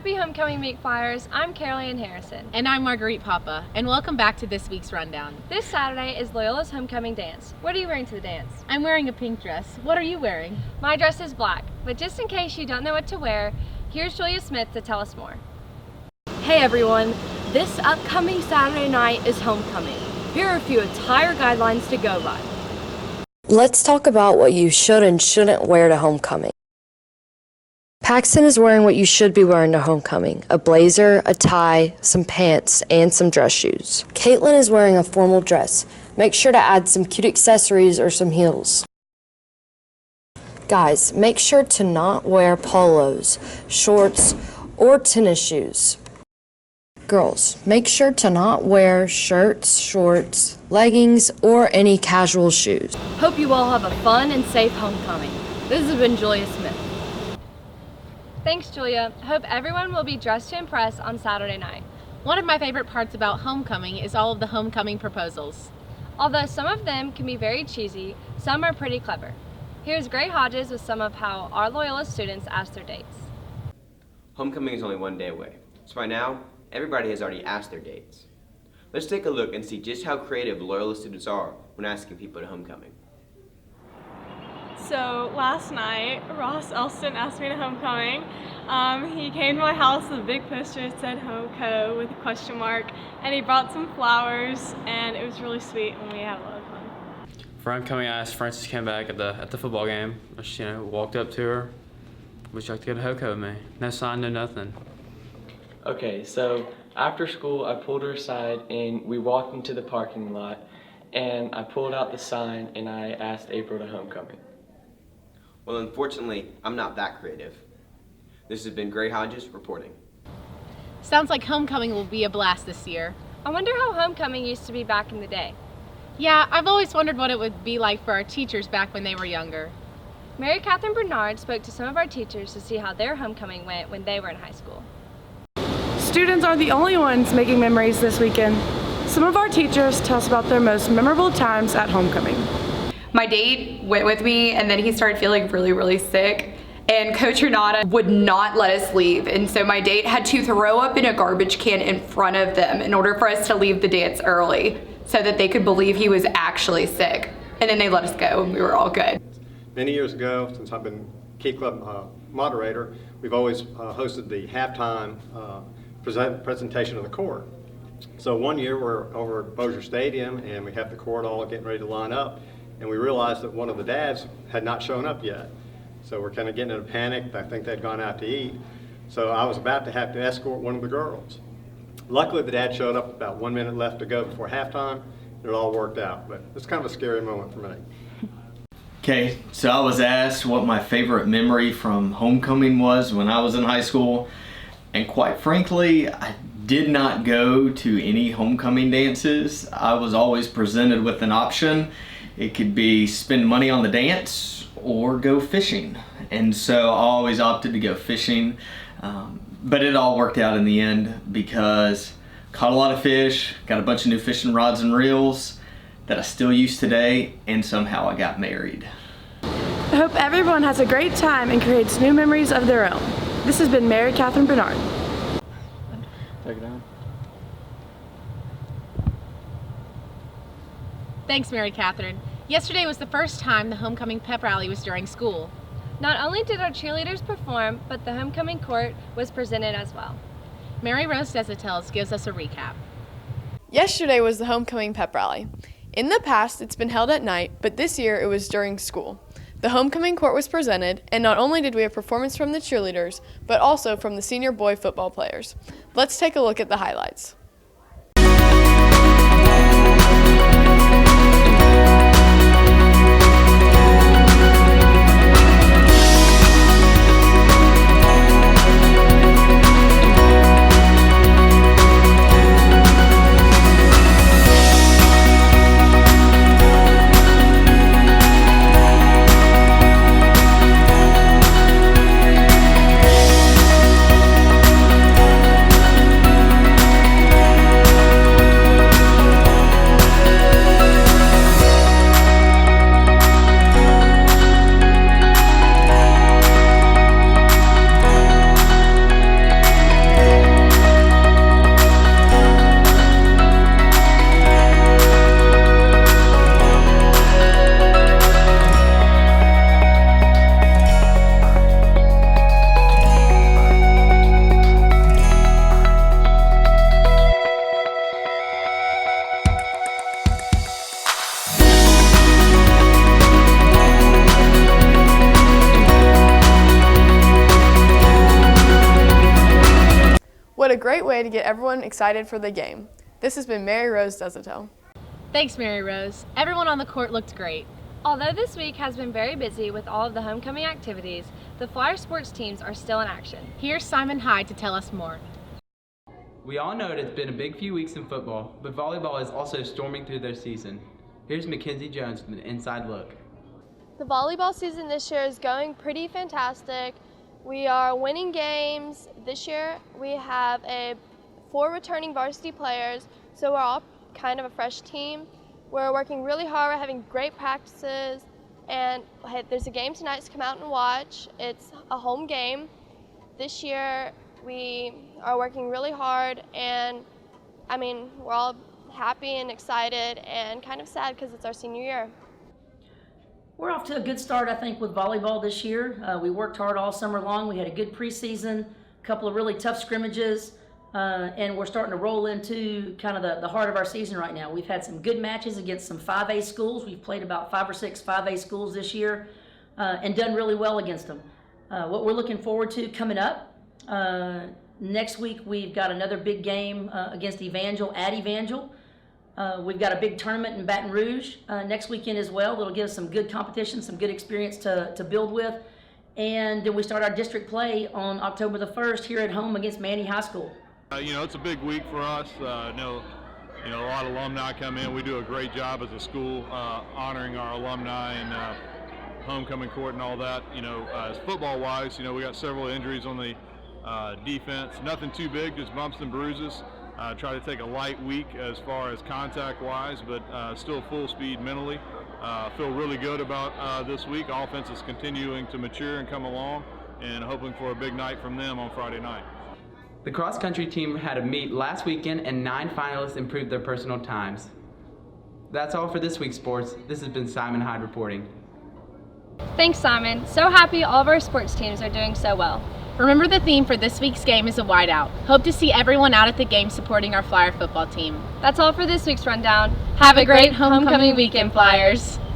Happy Homecoming Week Flyers. I'm Caroline Harrison. And I'm Marguerite Papa, and welcome back to this week's Rundown. This Saturday is Loyola's homecoming dance. What are you wearing to the dance? I'm wearing a pink dress. What are you wearing? My dress is black, but just in case you don't know what to wear, here's Julia Smith to tell us more. Hey everyone, this upcoming Saturday night is homecoming. Here are a few attire guidelines to go by. Let's talk about what you should and shouldn't wear to homecoming. Paxton is wearing what you should be wearing to homecoming: a blazer, a tie, some pants, and some dress shoes. Caitlin is wearing a formal dress. Make sure to add some cute accessories or some heels. Guys, make sure to not wear polos, shorts, or tennis shoes. Girls, make sure to not wear shirts, shorts, leggings, or any casual shoes. Hope you all have a fun and safe homecoming. This has been Julia Smith. Thanks, Julia. Hope everyone will be dressed to impress on Saturday night. One of my favorite parts about homecoming is all of the homecoming proposals. Although some of them can be very cheesy, some are pretty clever. Here's Gray Hodges with some of how our Loyola students asked their dates. Homecoming is only one day away, so by now, everybody has already asked their dates. Let's take a look and see just how creative Loyola students are when asking people to homecoming. So last night, Ross Elston asked me to homecoming. He came to my house with a big poster that said HomeCo with a question mark, and he brought some flowers, and it was really sweet, and we had a lot of fun. For homecoming, I asked Frances came back at the football game. I just, walked up to her. Would you like to go to HomeCo with me? No sign, no nothing. Okay, so after school, I pulled her aside and we walked into the parking lot, and I pulled out the sign and I asked April to homecoming. Well, unfortunately, I'm not that creative. This has been Gray Hodges reporting. Sounds like homecoming will be a blast this year. I wonder how homecoming used to be back in the day. Yeah, I've always wondered what it would be like for our teachers back when they were younger. Mary Catherine Bernard spoke to some of our teachers to see how their homecoming went when they were in high school. Students aren't the only ones making memories this weekend. Some of our teachers tell us about their most memorable times at homecoming. My date went with me, and then he started feeling really sick, and Coach Renata would not let us leave, and so my date had to throw up in a garbage can in front of them in order for us to leave the dance early so that they could believe he was actually sick, and then they let us go and we were all good. Many years ago, since I've been Key Club moderator, we've always hosted the halftime presentation of the court. So one year we're over at Bossier Stadium and we have the court all getting ready to line up, and we realized that one of the dads had not shown up yet. So we're kind of getting in a panic. I think they'd gone out to eat. So I was about to have to escort one of the girls. Luckily the dad showed up about 1 minute left to go before halftime. It all worked out, but it's kind of a scary moment for me. Okay, so I was asked what my favorite memory from homecoming was when I was in high school. And quite frankly, I did not go to any homecoming dances. I was always presented with an option. It could be spend money on the dance or go fishing. And so I always opted to go fishing. But it all worked out in the end because caught a lot of fish, got a bunch of new fishing rods and reels that I still use today, and somehow I got married. I hope everyone has a great time and creates new memories of their own. This has been Mary Catherine Bernard. Take it down. Thanks, Mary Catherine. Yesterday was the first time the homecoming pep rally was during school. Not only did our cheerleaders perform, but the homecoming court was presented as well. Mary Rose Desitels gives us a recap. Yesterday was the homecoming pep rally. In the past, it's been held at night, but this year it was during school. The homecoming court was presented, and not only did we have performance from the cheerleaders, but also from the senior boy football players. Let's take a look at the highlights. great way to get everyone excited for the game. This has been Mary Rose Does It Tell. Thanks, Mary Rose. Everyone on the court looked great. Although this week has been very busy with all of the homecoming activities, the Flyer sports teams are still in action. Here's Simon Hyde to tell us more. We all know it's been a big few weeks in football, but volleyball is also storming through their season. Here's Mackenzie Jones with an inside look. The volleyball season this year is going pretty fantastic. We are winning games. This year we have 4 returning varsity players, so we're all kind of a fresh team. We're working really hard, we're having great practices, and there's a game tonight to come out and watch. It's a home game. This year we are working really hard, and we're all happy and excited and kind of sad because it's our senior year. We're off to a good start, I think, with volleyball this year. We worked hard all summer long. We had a good preseason, a couple of really tough scrimmages, and we're starting to roll into kind of the heart of our season right now. We've had some good matches against some 5A schools. We've played about 5 or 6 5A schools this year and done really well against them. What we're looking forward to coming up, next week we've got another big game against Evangel at Evangel. We've got a big tournament in Baton Rouge next weekend as well. That'll give us some good competition, some good experience to build with. And then we start our district play on October the 1st here at home against Manny High School. It's a big week for us. I know a lot of alumni come in. We do a great job as a school honoring our alumni and homecoming court and all that. As football-wise, we got several injuries on the defense. Nothing too big, just bumps and bruises. Try to take a light week as far as contact-wise, but still full speed mentally. Feel really good about this week. Offense is continuing to mature and come along, and hoping for a big night from them on Friday night. The cross-country team had a meet last weekend and 9 finalists improved their personal times. That's all for this week's sports. This has been Simon Hyde reporting. Thanks, Simon. So happy all of our sports teams are doing so well. Remember, the theme for this week's game is a whiteout. Hope to see everyone out at the game supporting our Flyer football team. That's all for this week's Rundown. Have a great homecoming weekend, Flyers.